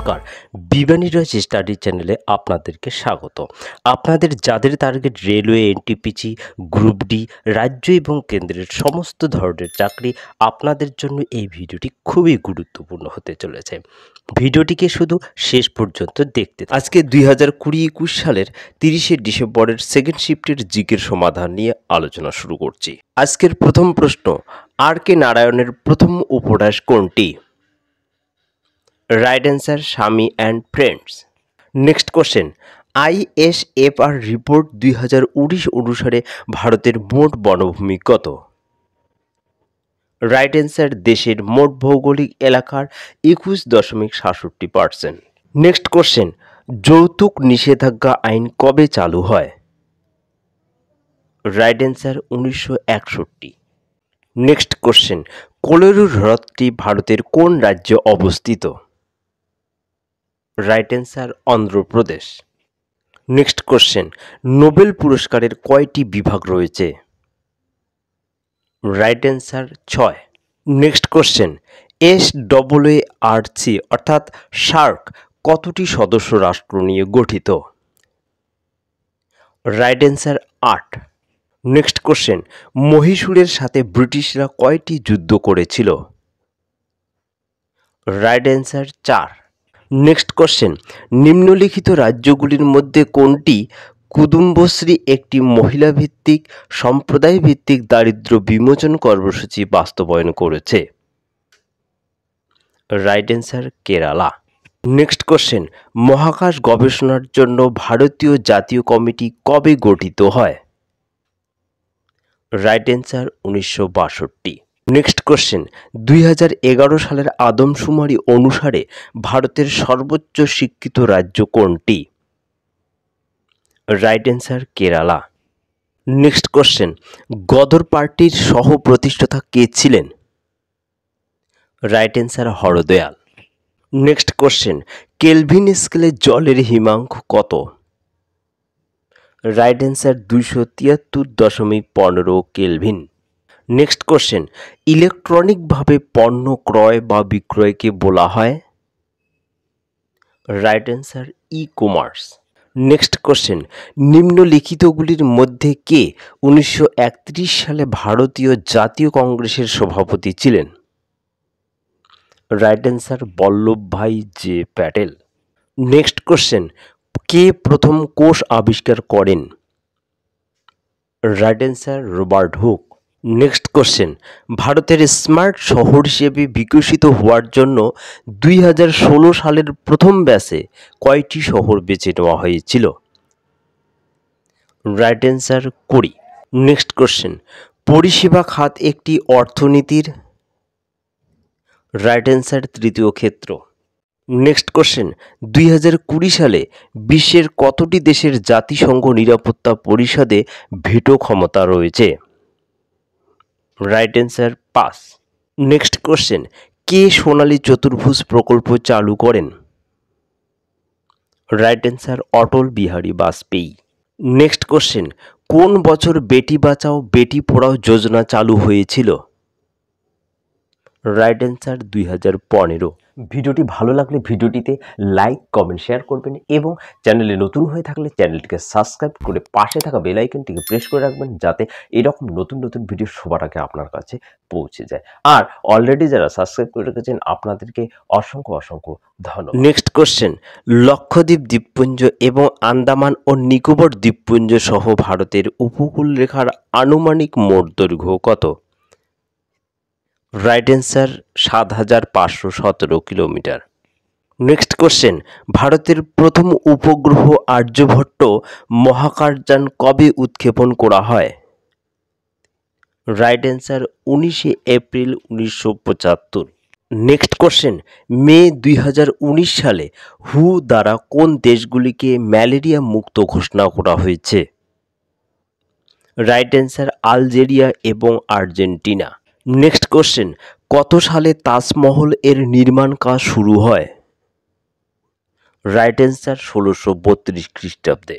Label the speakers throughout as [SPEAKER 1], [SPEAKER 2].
[SPEAKER 1] নমস্কার, বিবানী রয়েছে স্টাডি চ্যানেলে আপনাদেরকে স্বাগত। আপনাদের যাদের target railway, NTPC, group D, রাজ্য এবং কেন্দ্রের সমস্ত ধরনের চাকরি, আপনাদের জন্য এই ভিডিওটি খুবই গুরুত্বপূর্ণ হতে চলেছে। ভিডিওটিকে শুধু শেষ পর্যন্ত দেখতে। আজকে 2020-21 সালের 30শে ডিসেম্বরের সেকেন্ড শিফটের জিকের সমাধান নিয়ে আলোচনা শুরু করছি। আজকের প্রথম প্রশ্ন, আর কে নারায়ণের প্রথম উপন্যাস কোনটি? রাইট অ্যান্সার স্বামী and friends. Next question, ISFR report 2019 অনুসারে ভারতের মোট বনভূমি কত? রাইট অ্যান্সার দেশের মোট ভৌগোলিক এলাকার 21.67%। নেক্সট কোশ্চেন, যৌতুক নিষেধাজ্ঞা আইন কবে চালু হয়? Right answer 1961। Next question, Kolleru হ্রদটি ভারতের কোন রাজ্যে অবস্থিত? Right answer Andhra Pradesh. Next question, Nobel পুরস্কারের কয়টি বিভাগ রয়েছে? Right answer 6। Next question, SAARC অর্থাৎ সার্ক কতটি সদস্য রাষ্ট্র নিয়ে গঠিত? Right answer 8। নেক্সট কোশ্চেন, মহীশূরের সাথে ব্রিটিশরা কয়টি যুদ্ধ করেছিল? Right answer 4। নেক্সট কোশ্চেন, নিম্নলিখিত রাজ্যগুলির মধ্যে কোনটি কুটুম্বশ্রী একটি মহিলা ভিত্তিক সম্প্রদায় ভিত্তিক দারিদ্র্য বিমোচন কর্মসূচি বাস্তবায়ন করেছে? Right answer Kerala. Next question, মহাকাশ গবেষণার জন্য ভারতীয় জাতীয় কমিটি কবে গঠিত হয়? Right answer 1962। নেক্সট কোশ্চেন, 2011 সালের আদমশুমারি অনুসারে ভারতের সর্বোচ্চ শিক্ষিত রাজ্য কোনটি? Right answer Kerala. Next question, Ghadar পার্টির সহ প্রতিষ্ঠাতা কে ছিলেন? Right answer Hardayal. Next question, Kelvin স্কেলে জলের হিমাঙ্ক কত? Right answer 273.15 kelvin. Next question, ইলেকট্রনিকভাবে পণ্য ক্রয় বা বিক্রয়কে বলা হয়? Right answer e commerce. Next question, নিম্নলিখিতগুলির মধ্যে কে 1931 সালে ভারতীয় জাতীয় কংগ্রেসের সভাপতি ছিলেন? Right answer Vallabhbhai J Patel. Next question, কে প্রথম কোষ আবিষ্কার করেন? Right answer Robert hook. Next question, ভারতের স্মার্ট শহর হিসেবে বিকশিত হওয়ার জন্য 2016 সালের প্রথম ব্যাচে কয়টি শহর বেছে নেওয়া হয়েছিল? Right answer 20। নেক্সট কোশ্চেন, পরিষেবা খাত একটি অর্থনীতির? রাইট অ্যান্সার তৃতীয় ক্ষেত্র। নেক্সট কোশ্চেন, 2020 সালে বিশ্বের কতটি দেশের জাতিসংঘ নিরাপত্তা পরিষদে ভেটো ক্ষমতা রয়েছে? Right answer 5। নেক্সট কোশ্চেন, কে সোনালী চতুর্ভুজ প্রকল্প চালু করেন? Right answer Atal Bihari Vajpayee. Next question, কোন বছর বেটি বাঁচাও বেটি পড়াও যোজনা চালু হয়েছিল? Right answer 2015। ভিডিওটি ভালো লাগলে ভিডিওটিতে লাইক, কমেন্ট, শেয়ার করবেন এবং চ্যানেলে নতুন হয়ে থাকলে চ্যানেলটিকে সাবস্ক্রাইব করে পাশে থাকা বেল আইকনটিকে প্রেস করে রাখবেন, যাতে এরকম নতুন নতুন ভিডিও সবার আগে আপনার কাছে পৌঁছে যায়। আর অলরেডি যারা সাবস্ক্রাইব করে রেখেছেন আপনাদেরকে অসংখ্য অসংখ্য ধন্যবাদ। নেক্সট কোশ্চেন, লক্ষদ্বীপ দ্বীপপুঞ্জ এবং আন্দামান ও নিকোবর দ্বীপপুঞ্জ সহ ভারতের উপকূল রেখার আনুমানিক মোট দৈর্ঘ্য কত? Right answer 7517 kilometre. Next question, ভারতের প্রথম উপগ্রহ আর্যভট্ট মহাকাশযান কবে উৎক্ষেপণ করা হয়? Right answer 19 April 1975। Next question, May 2019 সালে হু দ্বারা কোন দেশগুলিকে ম্যালেরিয়া মুক্ত ঘোষণা করা হয়েছে? রাইট অ্যান্সার আলজেরিয়া এবং আর্জেন্টিনা। নেক্সট কোশ্চেন, কত সালে তাজমহল এর নির্মাণ কাজ শুরু হয়? রাইট অ্যান্সার 1632 খ্রিস্টাব্দে।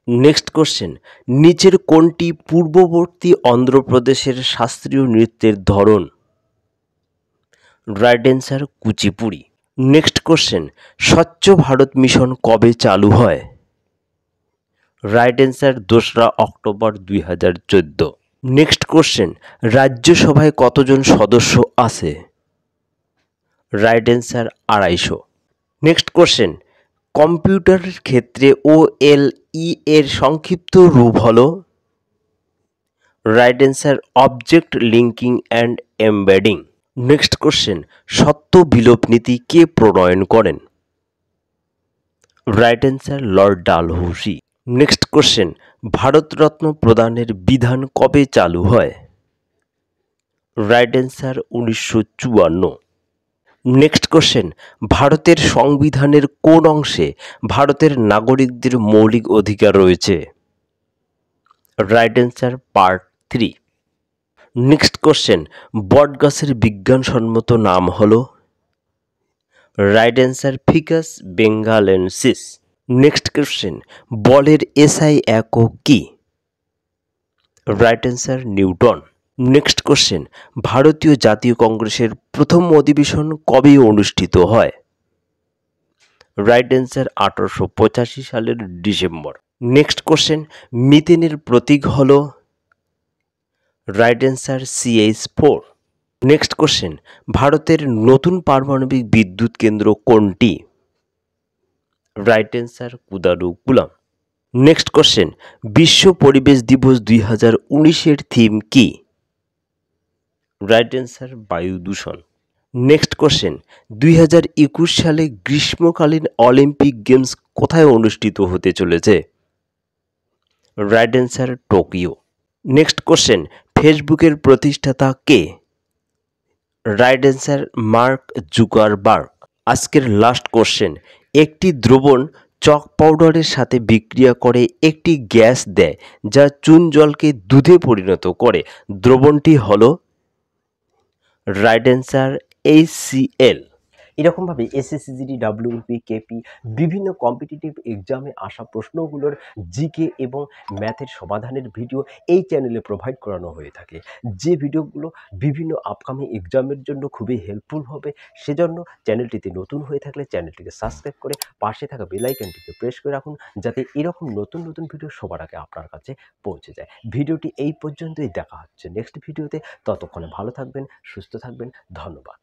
[SPEAKER 1] নেক্সট কোশ্চেন, নিচের কোনটি পূর্ববর্তী অন্ধ্রপ্রদেশের শাস্ত্রীয় নৃত্যের ধরন? Right answer Kuchipudi. Next question, স্বচ্ছ ভারত মিশন কবে চালু হয়? রাইট অ্যান্সার 2রা অক্টোবর 2014। নেক্সট কোশ্চেন, রাজ্যসভায় কতজন সদস্য আছে? Right answer 250। নেক্সট কোশ্চেন, কম্পিউটারের ক্ষেত্রে OLE এর সংক্ষিপ্ত রূপ হলো? Right answer object linking and embedding. Next question, সত্য বিলোপ নীতি কে প্রণয়ন করেন? Right answer Lord Dalhousie. Next question, Bharat Ratna প্রদানের বিধান কবে চালু হয়? Right answer 1954। নেক্সট কোশ্চেন, ভারতের সংবিধানের কোন অংশে ভারতের নাগরিকদের মৌলিক অধিকার রয়েছে? Right answer part 3। Next question, বটগাছের বিজ্ঞানসম্মত নাম হলো? Right answer ficus benghalensis. Next question, বলের SI একক কি? Right answer newton. Next question, ভারতীয় জাতীয় কংগ্রেসের প্রথম অধিবেশন কবে অনুষ্ঠিত হয়? রাইট অ্যান্সার 1885 সালের ডিসেম্বর। নেক্সট কোশ্চেন, মিথেনের প্রতীক হলো? Right answer CH4। Next question, ভারতের নতুন পারমাণবিক বিদ্যুৎ কেন্দ্র কোনটি? Right answer Kudankulam. Next question, বিশ্ব পরিবেশ দিবস 2019-এর থিম কি? রাইট অ্যান্সার বায়ু দূষণ। নেক্সট কোশ্চেন, 2021 সালে গ্রীষ্মকালীন অলিম্পিক গেমস কোথায় অনুষ্ঠিত হতে চলেছে? Right answer Tokyo. Next question, ফেসবুকের প্রতিষ্ঠাতা কে? Right answer Mark Zuckerberg. আজকের লাস্ট কোশ্চেন, একটি দ্রবণ চক পাউডারের সাথে বিক্রিয়া করে একটি গ্যাস দেয় যা চুন জলকে দুধে পরিণত করে, দ্রবণটি হলো? Right answer HCl। এরকমভাবে SSCGD, WBP, KP বিভিন্ন কম্পিটিটিভ এক্সামে আসা প্রশ্নগুলোর জিকে এবং ম্যাথের সমাধানের ভিডিও এই চ্যানেলে প্রোভাইড করানো হয়ে থাকে, যে ভিডিওগুলো বিভিন্ন আপকামিং এক্সামের জন্য খুবই হেল্পফুল হবে। সেজন্য চ্যানেলটিতে নতুন হয়ে থাকলে চ্যানেলটিকে সাবস্ক্রাইব করে পাশে থাকা বেল আইকনটিকে প্রেস করে রাখুন, যাতে এরকম নতুন নতুন ভিডিও সবার আগে আপনার কাছে পৌঁছে যায়। ভিডিওটি এই পর্যন্তই, দেখা হচ্ছে নেক্সট ভিডিওতে। ততক্ষণে ভালো থাকবেন, সুস্থ থাকবেন, ধন্যবাদ।